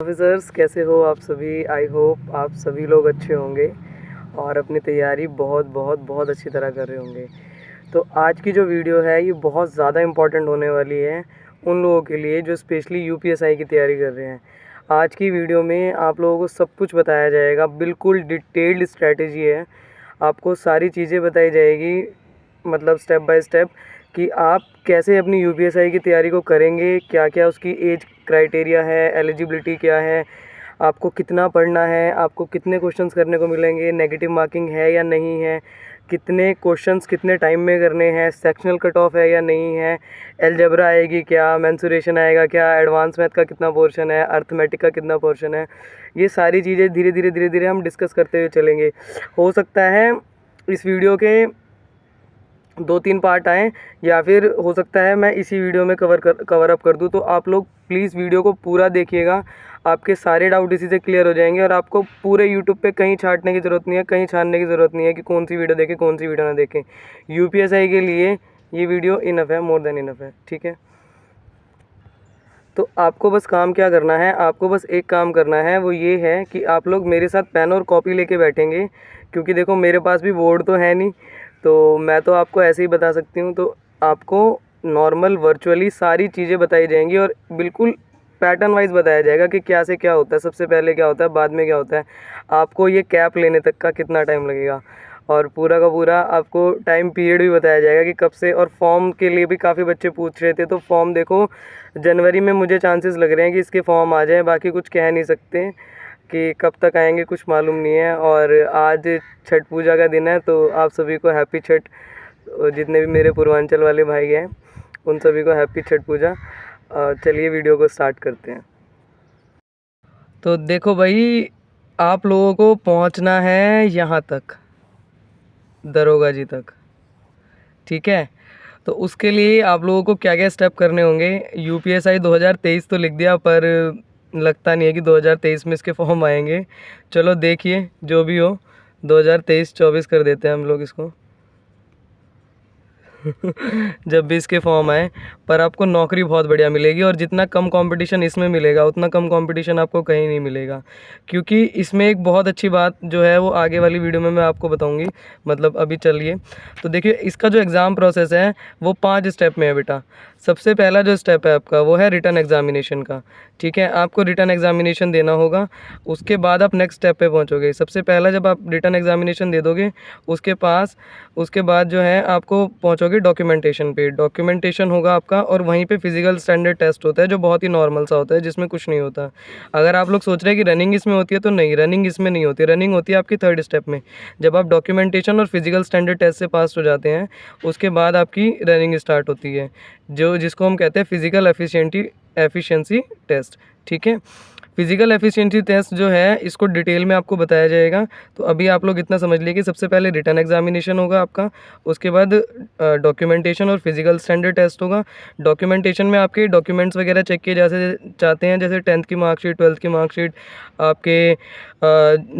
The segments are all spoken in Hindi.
ऑफिसर्स कैसे हो आप सभी। आई होप आप सभी लोग अच्छे होंगे और अपनी तैयारी बहुत बहुत बहुत अच्छी तरह कर रहे होंगे। तो आज की जो वीडियो है ये बहुत ज़्यादा इम्पॉर्टेंट होने वाली है उन लोगों के लिए जो स्पेशली यूपीएसआई की तैयारी कर रहे हैं। आज की वीडियो में आप लोगों को सब कुछ बताया जाएगा, बिल्कुल डिटेल्ड स्ट्रैटेजी है। आपको सारी चीज़ें बताई जाएगी, मतलब स्टेप बाय स्टेप कि आप कैसे अपनी यूपीएसआई की तैयारी को करेंगे, क्या क्या उसकी एज क्राइटेरिया है, एलिजिबिलिटी क्या है, आपको कितना पढ़ना है, आपको कितने क्वेश्चंस करने को मिलेंगे, नेगेटिव मार्किंग है या नहीं है, कितने क्वेश्चंस कितने टाइम में करने हैं, सेक्शनल कट ऑफ है या नहीं है, अलजेब्रा आएगी क्या, मेंसुरेशन आएगा क्या, एडवांस मैथ का कितना पोर्शन है, अर्थमेटिक का कितना पोर्शन है। ये सारी चीज़ें धीरे धीरे हम डिस्कस करते हुए चलेंगे। हो सकता है इस वीडियो के 2-3 पार्ट आएँ या फिर हो सकता है मैं इसी वीडियो में कवर अप कर दूँ। तो आप लोग प्लीज़ वीडियो को पूरा देखिएगा, आपके सारे डाउट इसी से क्लियर हो जाएंगे और आपको पूरे यूट्यूब पे कहीं छाँटने की ज़रूरत नहीं है, कहीं छानने की ज़रूरत नहीं है कि कौन सी वीडियो देखें कौन सी वीडियो ना देखें। यूपीएसआई के लिए ये वीडियो इनफ है, मोर देन इनफ है, ठीक है। तो आपको बस काम क्या करना है, आपको बस एक काम करना है, वो ये है कि आप लोग मेरे साथ पेन और कॉपी लेके बैठेंगे, क्योंकि देखो मेरे पास भी बोर्ड तो है नहीं, तो मैं तो आपको ऐसे ही बता सकती हूँ। तो आपको नॉर्मल वर्चुअली सारी चीज़ें बताई जाएंगी और बिल्कुल पैटर्न वाइज बताया जाएगा कि क्या से क्या होता है, सबसे पहले क्या होता है, बाद में क्या होता है, आपको ये कैप लेने तक का कितना टाइम लगेगा, और पूरा का पूरा आपको टाइम पीरियड भी बताया जाएगा कि कब से। और फॉर्म के लिए भी काफ़ी बच्चे पूछ रहे थे, तो फॉर्म देखो जनवरी में मुझे चांसेस लग रहे हैं कि इसके फॉर्म आ जाएँ, बाकी कुछ कह नहीं सकते कि कब तक आएंगे, कुछ मालूम नहीं है। और आज छठ पूजा का दिन है, तो आप सभी को हैप्पी छठ। जितने भी मेरे पूर्वांचल वाले भाई हैं उन सभी को हैप्पी छठ पूजा। चलिए वीडियो को स्टार्ट करते हैं। तो देखो भाई, आप लोगों को पहुंचना है यहाँ तक, दरोगा जी तक, ठीक है। तो उसके लिए आप लोगों को क्या क्या स्टेप करने होंगे। यूपीएसआई 2023 तो लिख दिया, पर लगता नहीं है कि 2023 में इसके फॉर्म आएंगे। चलो देखिए, जो भी हो 2023-24 कर देते हैं हम लोग इसको जब भी इसके फॉर्म आए। पर आपको नौकरी बहुत बढ़िया मिलेगी, और जितना कम कंपटीशन इसमें मिलेगा उतना कम कंपटीशन आपको कहीं नहीं मिलेगा, क्योंकि इसमें एक बहुत अच्छी बात जो है वो आगे वाली वीडियो में मैं आपको बताऊंगी। मतलब अभी चलिए, तो देखिए इसका जो एग्ज़ाम प्रोसेस है वो 5 स्टेप में है बेटा। सबसे पहला जो स्टेप है आपका वो है रिटन एग्जामिनेशन का, ठीक है। आपको रिटन एग्जामिनेशन देना होगा, उसके बाद आप नेक्स्ट स्टेप पे पहुंचोगे। सबसे पहला जब आप रिटन एग्जामिनेशन दे दोगे, उसके बाद जो है आपको पहुंचोगे डॉक्यूमेंटेशन पे। डॉक्यूमेंटेशन होगा आपका, और वहीं पे फिजिकल स्टैंडर्ड टेस्ट होता है जो बहुत ही नॉर्मल सा होता है, जिसमें कुछ नहीं होता। अगर आप लोग सोच रहे हैं कि रनिंग इसमें होती है, तो नहीं, रनिंग इसमें नहीं होती। रनिंग होती है आपकी 3rd स्टेप में। जब आप डॉक्यूमेंटेशन और फिजिकल स्टैंडर्ड टेस्ट से पास हो जाते हैं, उसके बाद आपकी रनिंग स्टार्ट होती है, जिसको हम कहते हैं फिजिकल एफिशिएंसी टेस्ट, ठीक है। फिजिकल एफिशिएंसी टेस्ट जो है इसको डिटेल में आपको बताया जाएगा। तो अभी आप लोग इतना समझ लिए कि सबसे पहले रिटन एग्जामिनेशन होगा आपका, उसके बाद डॉक्यूमेंटेशन और फिजिकल स्टैंडर्ड टेस्ट होगा। डॉक्यूमेंटेशन में आपके डॉक्यूमेंट्स वगैरह चेक किए जा चाहते हैं, जैसे 10th की मार्कशीट, 12th की मार्कशीट, आपके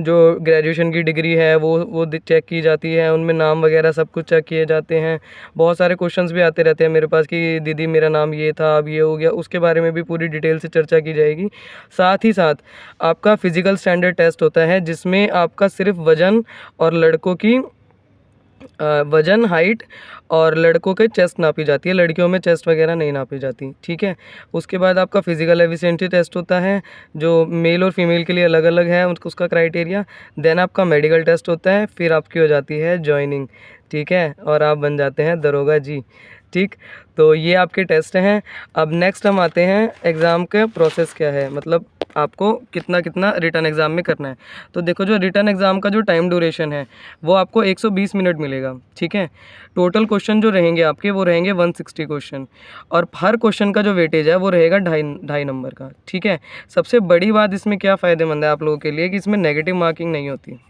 जो ग्रेजुएशन की डिग्री है वो चेक की जाती है, उनमें नाम वगैरह सब कुछ चेक किए जाते हैं। बहुत सारे क्वेश्चंस भी आते रहते हैं मेरे पास कि दीदी मेरा नाम ये था, अब ये हो गया, उसके बारे में भी पूरी डिटेल से चर्चा की जाएगी। साथ ही साथ आपका फिजिकल स्टैंडर्ड टेस्ट होता है, जिसमें आपका सिर्फ वज़न और लड़कों की वज़न, हाइट और लड़कों के चेस्ट नापी जाती है, लड़कियों में चेस्ट वगैरह नहीं नापी जाती, ठीक है। उसके बाद आपका फिजिकल एफिशिएंसी टेस्ट होता है, जो मेल और फीमेल के लिए अलग अलग है उसका क्राइटेरिया। देन आपका मेडिकल टेस्ट होता है, फिर आपकी हो जाती है जॉइनिंग, ठीक है, और आप बन जाते हैं दरोगा जी, ठीक। तो ये आपके टेस्ट हैं। अब नेक्स्ट हम आते हैं एग्ज़ाम का प्रोसेस क्या है, मतलब आपको कितना कितना रिटन एग्ज़ाम में करना है। तो देखो, जो रिटन एग्ज़ाम का जो टाइम ड्यूरेशन है वो आपको 120 मिनट मिलेगा, ठीक है। टोटल क्वेश्चन जो रहेंगे आपके वो रहेंगे 160 क्वेश्चन, और हर क्वेश्चन का जो वेटेज है वो रहेगा 2.5 नंबर का, ठीक है। सबसे बड़ी बात इसमें क्या फ़ायदेमंद है आप लोगों के लिए कि इसमें नेगेटिव मार्किंग नहीं होती,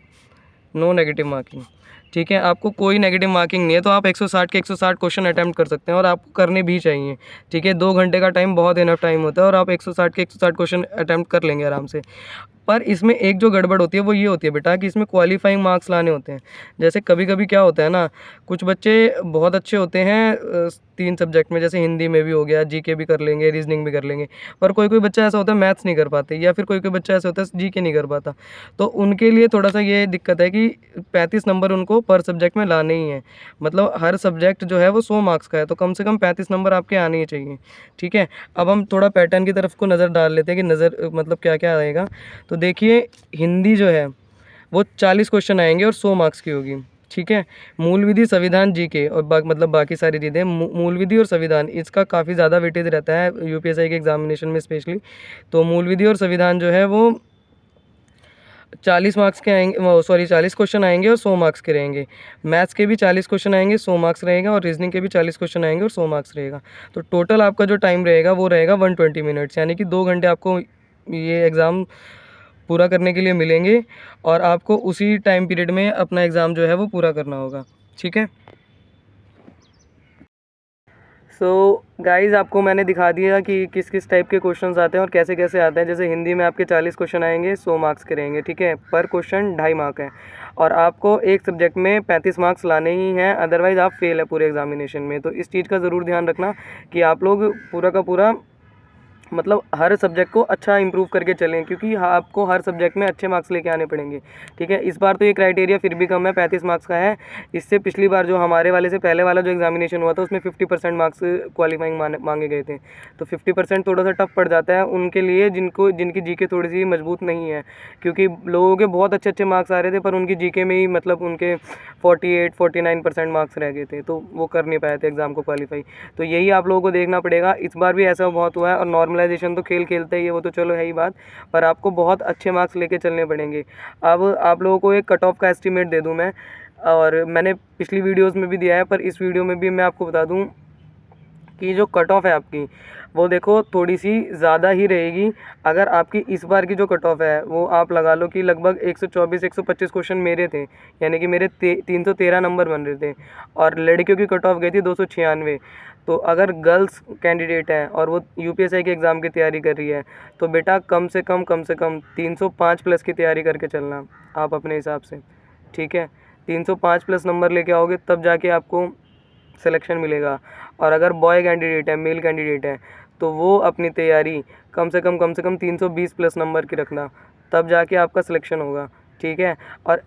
नो नेगेटिव मार्किंग, ठीक है। आपको कोई नेगेटिव मार्किंग नहीं है, तो आप 160 के 160 क्वेश्चन अटैम्प्ट कर सकते हैं, और आपको करने भी चाहिए, ठीक है। 2 घंटे का टाइम बहुत इनफ टाइम होता है, और आप 160 के 160 क्वेश्चन अटैम्प्ट कर लेंगे आराम से। पर इसमें एक जो गड़बड़ होती है वो ये होती है बेटा कि इसमें क्वालिफाइंग मार्क्स लाने होते हैं। जैसे कभी-कभी क्या होता है ना, कुछ बच्चे बहुत अच्छे होते हैं 3 सब्जेक्ट में, जैसे हिंदी में भी हो गया, जीके भी कर लेंगे, रीज़निंग भी कर लेंगे। पर कोई-कोई बच्चा ऐसा होता है मैथ्स नहीं कर पाते, या फिर कोई-कोई बच्चा ऐसा होता है जीके नहीं कर पाता। तो उनके लिए थोड़ा-सा ये दिक्कत है कि 35 नंबर उनको पर सब्जेक्ट में लाने ही हैं। मतलब हर सब्जेक्ट जो है वो 100 मार्क्स का है, तो कम से कम 35 नंबर आपके आने ही चाहिए, ठीक है? अब हम थोड़ा पैटर्न की तरफ को नज़र डाल लेते हैं कि मतलब क्या-क्या आएगा। तो देखिए, हिंदी जो है वो 40 क्वेश्चन आएँगे और 100 मार्क्स की होगी, ठीक है? मूल विधि, संविधान, जीके और मतलब बाकी सारी चीज़ें, मूल विधि और संविधान इसका काफ़ी ज़्यादा वेटेज रहता है यूपीएससी के एग्ज़ामिनेशन में स्पेशली। तो मूल विधि और संविधान जो है वो 40 मार्क्स के आएँगे, 40 क्वेश्चन आएँगे और 100 मार्क्स के रहेंगे। मैथ्स के भी 40 क्वेश्चन आएँगे, 100 मार्क्स रहेगा, और रीज़निंग के भी 40 क्वेश्चन आएँगे और 100 मार्क्स रहेगा। तो टोटल आपका जो टाइम रहेगा वो रहेगा 120 मिनट्स, यानी कि 2 घंटे आपको ये एग्ज़ाम पूरा करने के लिए मिलेंगे, और आपको उसी टाइम पीरियड में अपना एग्ज़ाम जो है वो पूरा करना होगा, ठीक है? सो गाइज़, आपको मैंने दिखा दिया कि किस किस टाइप के क्वेश्चंस आते हैं और कैसे कैसे आते हैं। जैसे हिंदी में आपके 40 क्वेश्चन आएंगे, 100 मार्क्स के रहेंगे, ठीक है? पर क्वेश्चन 2.5 मार्क है, और आपको एक सब्जेक्ट में 35 मार्क्स लाने ही हैं, अदरवाइज़ आप फेल है पूरे एग्जामिनेशन में। तो इस चीज़ का ज़रूर ध्यान रखना कि आप लोग पूरा का पूरा मतलब हर सब्जेक्ट को अच्छा इंप्रूव करके चलें, क्योंकि आपको हर सब्जेक्ट में अच्छे मार्क्स लेके आने पड़ेंगे, ठीक है? इस बार तो ये क्राइटेरिया फिर भी कम है, 35 मार्क्स का है। इससे पिछली बार जो हमारे वाले से पहले वाला जो एग्जामिनेशन हुआ था उसमें 50% मार्क्स क्वालिफाइंग मांगे गए थे। तो 50% थोड़ा सा टफ पड़ जाता है उनके लिए जिनकी जीके थोड़ी सी मजबूत नहीं है, क्योंकि लोगों के बहुत अच्छे अच्छे मार्क्स आ रहे थे पर उनकी जीके में ही मतलब उनके 48-49% मार्क्स रह गए थे, तो वो कर नहीं पाए थे एग्ज़ाम को क्वालिफाई। तो यही आप लोगों को देखना पड़ेगा। इस बार भी ऐसा बहुत हुआ है, और नॉर्मलाइजेशन तो खेल खेलते ही है, वो तो चलो है ही बात, पर आपको बहुत अच्छे मार्क्स लेके चलने पड़ेंगे। अब आप लोगों को एक कट ऑफ का एस्टिमेट दे दूं मैं, और मैंने पिछली वीडियोस में भी दिया है, पर इस वीडियो में भी मैं आपको बता दूं कि जो कट ऑफ है आपकी, वो देखो थोड़ी सी ज़्यादा ही रहेगी। अगर आपकी इस बार की जो कट ऑफ है वो आप लगा लो कि लगभग 124-125 क्वेश्चन मेरे थे, यानी कि मेरे 313 नंबर बन रहे थे, और लड़कियों की कट ऑफ गई थी 296। तो अगर गर्ल्स कैंडिडेट है और वो यूपीएससी के एग्ज़ाम की तैयारी कर रही है, तो बेटा कम से कम 305 प्लस की तैयारी करके चलना आप अपने हिसाब से, ठीक है? 305 प्लस नंबर लेके आओगे तब जाके आपको सिलेक्शन मिलेगा। और अगर बॉय कैंडिडेट है, मेल कैंडिडेट है, तो वो अपनी तैयारी कम से कम 320 प्लस नंबर की रखना, तब जाके आपका सिलेक्शन होगा, ठीक है? और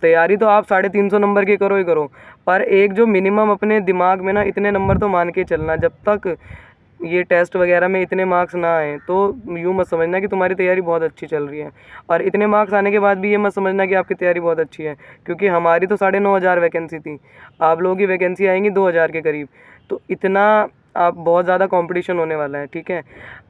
तैयारी तो आप 350 नंबर की करो ही करो, पर एक जो मिनिमम अपने दिमाग में ना इतने नंबर तो मान के चलना, जब तक ये टेस्ट वगैरह में इतने मार्क्स ना आए तो यूँ मत समझना कि तुम्हारी तैयारी बहुत अच्छी चल रही है, और इतने मार्क्स आने के बाद भी ये मत समझना कि आपकी तैयारी बहुत अच्छी है, क्योंकि हमारी तो 9,500 वैकेंसी थी, आप लोगों की वैकेंसी आएंगी 2,000 के करीब। तो इतना आप बहुत ज़्यादा कंपटीशन होने वाला है, ठीक है?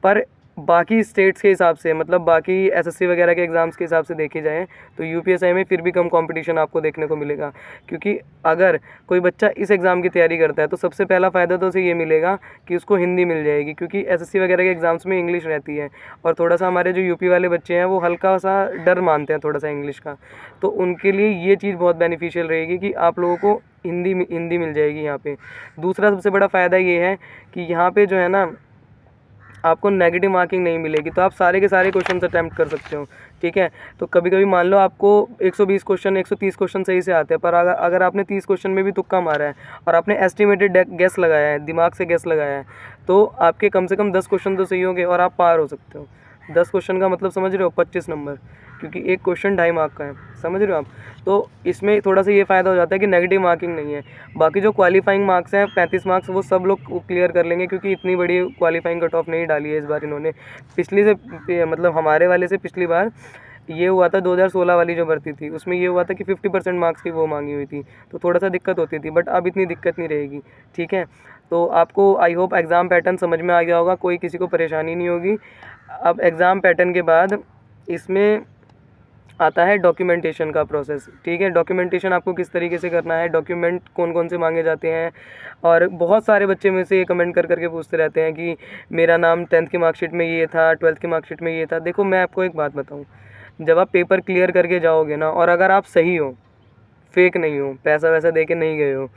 पर बाकी स्टेट्स के हिसाब से, मतलब बाकी एसएससी वगैरह के एग्ज़ाम्स के हिसाब से देखे जाए तो यूपीएससी में फिर भी कम कंपटीशन आपको देखने को मिलेगा, क्योंकि अगर कोई बच्चा इस एग्ज़ाम की तैयारी करता है तो सबसे पहला फ़ायदा तो उसे ये मिलेगा कि उसको हिंदी मिल जाएगी, क्योंकि एसएससी वगैरह के एग्ज़ाम्स में इंग्लिश रहती है, और थोड़ा सा हमारे जो यूपी वाले बच्चे हैं वो हल्का सा डर मानते हैं थोड़ा सा इंग्लिश का, तो उनके लिए ये चीज़ बहुत बेनिफिशियल रहेगी कि आप लोगों को हिंदी मिल जाएगी यहाँ पे। दूसरा सबसे बड़ा फ़ायदा ये है कि यहाँ पे जो है ना आपको नेगेटिव मार्किंग नहीं मिलेगी, तो आप सारे के सारे क्वेश्चन अटैम्प्ट कर सकते हो, ठीक है? तो कभी कभी मान लो आपको 120 क्वेश्चन 130 क्वेश्चन सही से आते हैं, पर अगर आपने 30 क्वेश्चन में भी तुक्का मारा है और आपने एस्टिमेटेड गेस लगाया है, दिमाग से गेस लगाया है, तो आपके कम से कम 10 क्वेश्चन तो सही होंगे और आप पार हो सकते हो। 10 क्वेश्चन का मतलब समझ रहे हो, 25 नंबर, क्योंकि एक क्वेश्चन 2.5 मार्क का है, समझ रहे हो आप? तो इसमें थोड़ा सा ये फ़ायदा हो जाता है कि नेगेटिव मार्किंग नहीं है। बाकी जो क्वालिफाइंग मार्क्स हैं 35 मार्क्स, वो सब लोग क्लियर कर लेंगे, क्योंकि इतनी बड़ी क्वालिफाइंग कट ऑफ नहीं डाली है इस बार इन्होंने। पिछली से मतलब हमारे वाले से पिछली बार ये हुआ था, 2016 वाली जो भर्ती थी उसमें ये हुआ था कि 50% मार्क्स की वो मांगी हुई थी, तो थोड़ा सा दिक्कत होती थी, बट अब इतनी दिक्कत नहीं रहेगी, ठीक है? तो आपको आई होप एग्ज़ाम पैटर्न समझ में आ गया होगा, कोई किसी को परेशानी नहीं होगी। अब एग्ज़ाम पैटर्न के बाद इसमें आता है डॉक्यूमेंटेशन का प्रोसेस, ठीक है? डॉक्यूमेंटेशन आपको किस तरीके से करना है, डॉक्यूमेंट कौन कौन से मांगे जाते हैं, और बहुत सारे बच्चे में से ये कमेंट कर करके पूछते रहते हैं कि मेरा नाम 10th की मार्कशीट में ये था, 12th की मार्कशीट में ये था। देखो मैं आपको एक बात बताऊँ, जब आप पेपर क्लियर करके जाओगे ना, और अगर आप सही हो, फेक नहीं हो, पैसा वैसा दे के नहीं गए हो,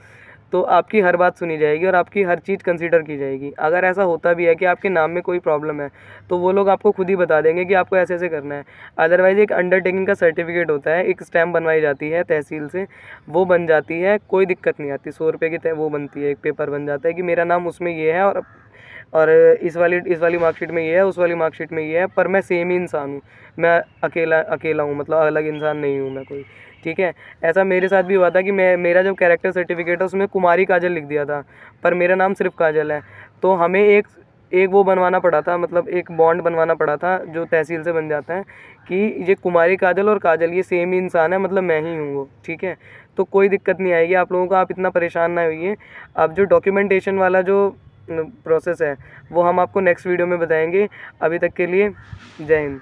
तो आपकी हर बात सुनी जाएगी और आपकी हर चीज़ कंसीडर की जाएगी। अगर ऐसा होता भी है कि आपके नाम में कोई प्रॉब्लम है तो वो लोग आपको खुद ही बता देंगे कि आपको ऐसे ऐसे करना है। अदरवाइज़ एक अंडरटेकिंग का सर्टिफिकेट होता है, एक स्टैम्प बनवाई जाती है तहसील से, वो बन जाती है, कोई दिक्कत नहीं आती। 100 रुपये की वो बनती है, एक पेपर बन जाता है कि मेरा नाम उसमें ये है और इस वाली मार्कशीट में ये है, उस वाली मार्कशीट में ये है, पर मैं सेम ही इंसान हूँ। मैं अकेला अकेला हूँ, मतलब अलग इंसान नहीं हूँ मैं कोई। ठीक है, ऐसा मेरे साथ भी हुआ था कि मेरा जब कैरेक्टर सर्टिफिकेट है उसमें कुमारी काजल लिख दिया था, पर मेरा नाम सिर्फ काजल है। तो हमें एक एक वो बनवाना पड़ा था, मतलब एक बॉन्ड बनवाना पड़ा था जो तहसील से बन जाता है कि ये कुमारी काजल और काजल ये सेम ही इंसान है, मतलब मैं ही हूँ वो। ठीक है, तो कोई दिक्कत नहीं आएगी आप लोगों को, आप इतना परेशान ना होइए। अब जो डॉक्यूमेंटेशन वाला जो प्रोसेस है वो हम आपको नेक्स्ट वीडियो में बताएंगे। अभी तक के लिए जय हिंद।